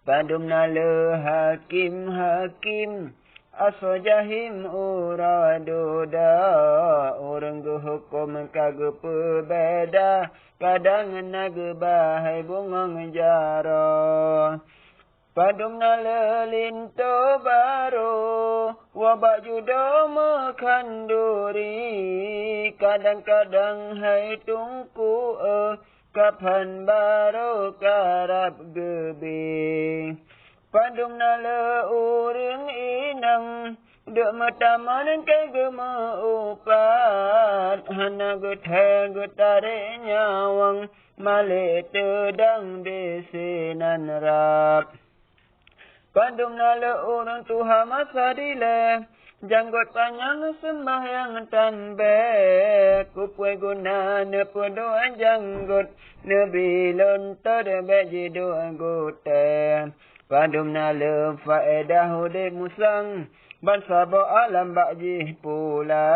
Padumna le hakim Asal jahim uraduda Orang hukum kagak berbeda Kadang naga bahai bunga jara Padumna lelinto baru Wabak judo makan duri Kadang-kadang hai tungku Kapan baru karab gebi Padumna le urang inang Duk matamanan kai gema upat Hana guthe gutare nyawang Male tedang desinan rap Padumna le urang tuha masa dile Janggut panjang sembahyang tanbe Kupwe guna ne pedoa janggut Nebilon terbe jidoa gute Padumna le faedah hudib musang Bangsa alam bakjih pula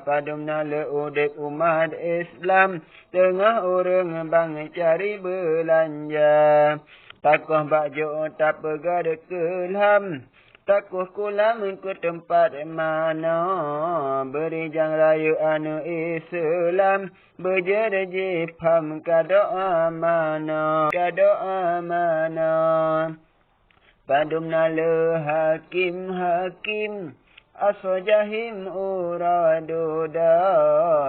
Padumna le hudib umat Islam Tengah orang bang cari belanja Takuh bakjo tak pegada kelam Takuh kulam ke tempat mana Beri jang rayu anu Islam Berjerji pam kadoa mana Padumna le hakim Asal jahim uraduda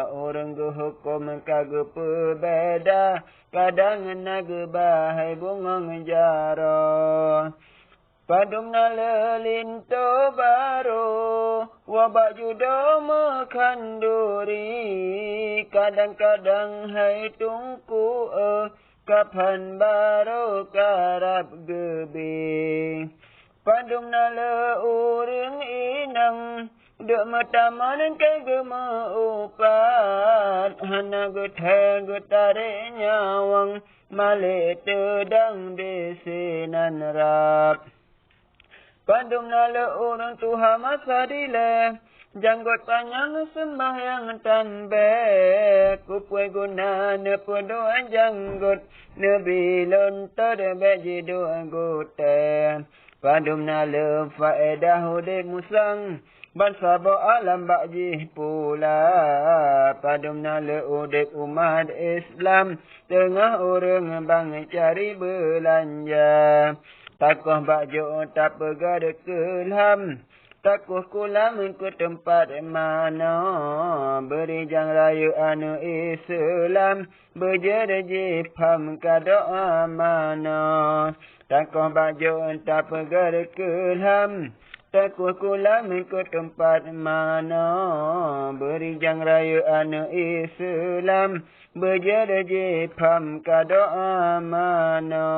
Orang hukum kagak berbeda Kadang naga bahai bunga jara Padumna lelinto baru Wabak judo makan duri Kadang-kadang hai tungku Kapan baru karab gebi Padumna le urang inang Duk matamanan kai gema upat Hana guthe gutare nyawang Male tedang desinan rap Padumna le urang tuha masa dile Janggut panjang sembahyang tanbe Kupwe guna ne pedoa janggut Nebilon terbe jidoa gute Padumna le faedah hudib musang Bangsa alam bakjih pula Padumna le hudib umat Islam Tengah orang bang cari belanja Takuh bakjo tak pegada kelam Takuh kulam ke tempat mana Beri jang rayu anu Islam Berjerji pam kadoa mana Takuh bakjo tak pegada kelam Takuh kulam ke tempat mana Beri jang rayu anu Islam Berjerji pam kadoa mana